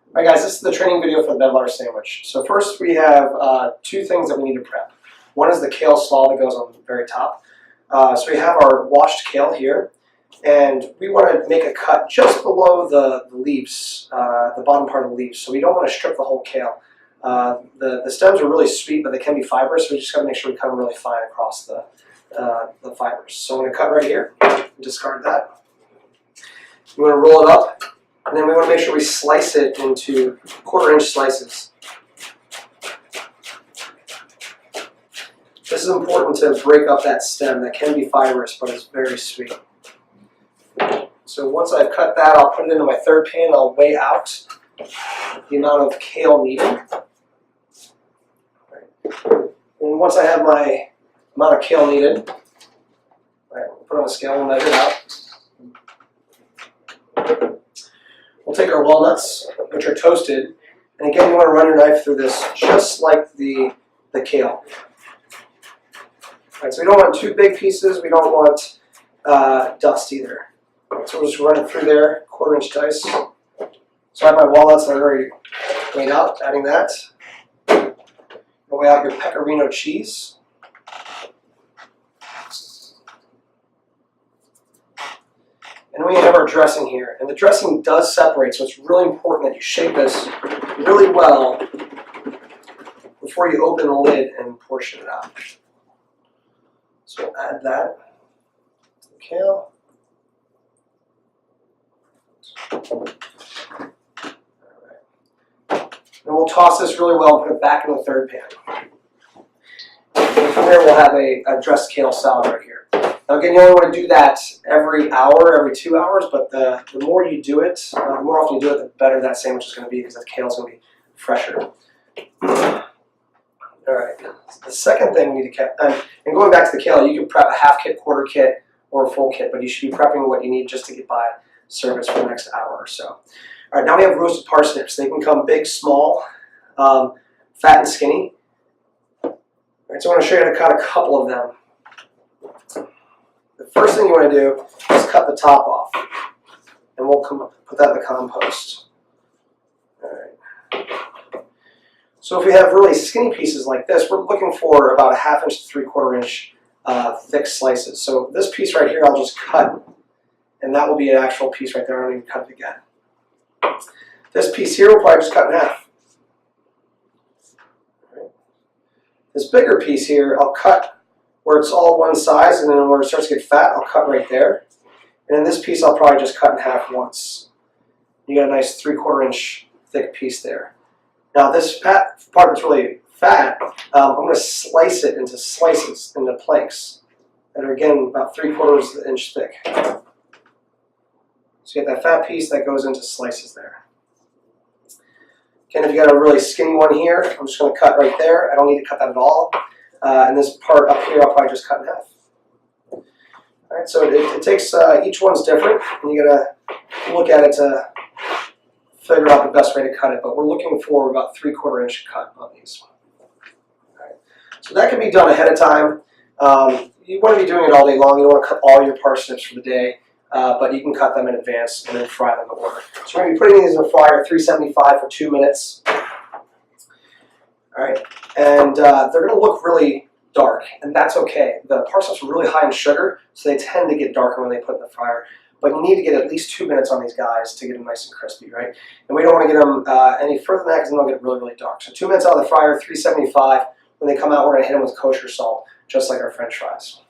Alright guys, this is the training video for the Medlar sandwich. So first we have two things that we need to prep. One is the kale slaw that goes on the very top. So we have our washed kale here, and we want to make a cut just below the leaves, the bottom part of the leaves. So we don't want to strip the whole kale. The stems are really sweet, but they can be fibrous, so we just got to make sure we cut them really fine across the fibers. So I'm going to cut right here, discard that. We want to roll it up. And then we want to make sure we slice it into 1/4 inch slices. This is important to break up that stem. That can be fibrous, but it's very sweet. So once I've cut that, I'll put it into my third pan. I'll weigh out the amount of kale needed. And once I have my amount of kale needed, we'll put it on a scale and measure it out. We'll take our walnuts, which are toasted, and again you want to run your knife through this just like the kale. Alright, so we don't want too big pieces, we don't want dust either. So we'll just run it through there, 1/4 inch dice. So I have my walnuts that are already weighed out, adding that. We'll weigh out your pecorino cheese. And we have our dressing here, and the dressing does separate, so it's really important that you shake this really well before you open the lid and portion it out. So we'll add that to the kale. Alright. And we'll toss this really well and put it back in the third pan. And from there we'll have a dressed kale salad right here. Now again, you only want to do that every hour, every 2 hours, but the more you do it, the more often you do it, the better that sandwich is going to be because the kale is going to be fresher. Alright, the second thing we need to keep, and going back to the kale, you can prep a half kit, 1/4 kit, or a full kit, but you should be prepping what you need just to get by service for the next hour or so. Alright, now we have roasted parsnips. They can come big, small, fat and skinny. Alright, so I want to show you how to cut a couple of them. The first thing you want to do is cut the top off, and we'll put that in the compost. All right. So if we have really skinny pieces like this, we're looking for about a 1/2 inch to 3/4 inch thick slices. So this piece right here, I'll just cut, and that will be an actual piece right there. I don't even cut it again. This piece here we'll probably just cut in half. All right. This bigger piece here, I'll cut where it's all one size, and then where it starts to get fat, I'll cut right there. And in this piece, I'll probably just cut in half once. You got a nice 3/4 inch thick piece there. Now this part that's really fat, I'm going to slice it into slices, into planks, that are again about 3/4 inch thick. So you get that fat piece that goes into slices there. Again, if you got a really skinny one here, I'm just going to cut right there. I don't need to cut that at all. And this part up here, I'll probably just cut in half. All right, so it takes, each one's different, and you gotta look at it to figure out the best way to cut it, but we're looking for about 3/4 inch cut on these. All right. So that can be done ahead of time. You want to be doing it all day long. You don't want to cut all your parsnips for the day, but you can cut them in advance and then fry them in order. So we're going to be putting these in the fryer, 375 for 2 minutes. All right, and they're going to look really dark, and that's okay. The parsnips are really high in sugar, so they tend to get darker when they put in the fryer. But you need to get at least 2 minutes on these guys to get them nice and crispy, right? And we don't want to get them any further than that because then they'll get really, really dark. So 2 minutes out of the fryer, 375. When they come out, we're going to hit them with kosher salt, just like our French fries.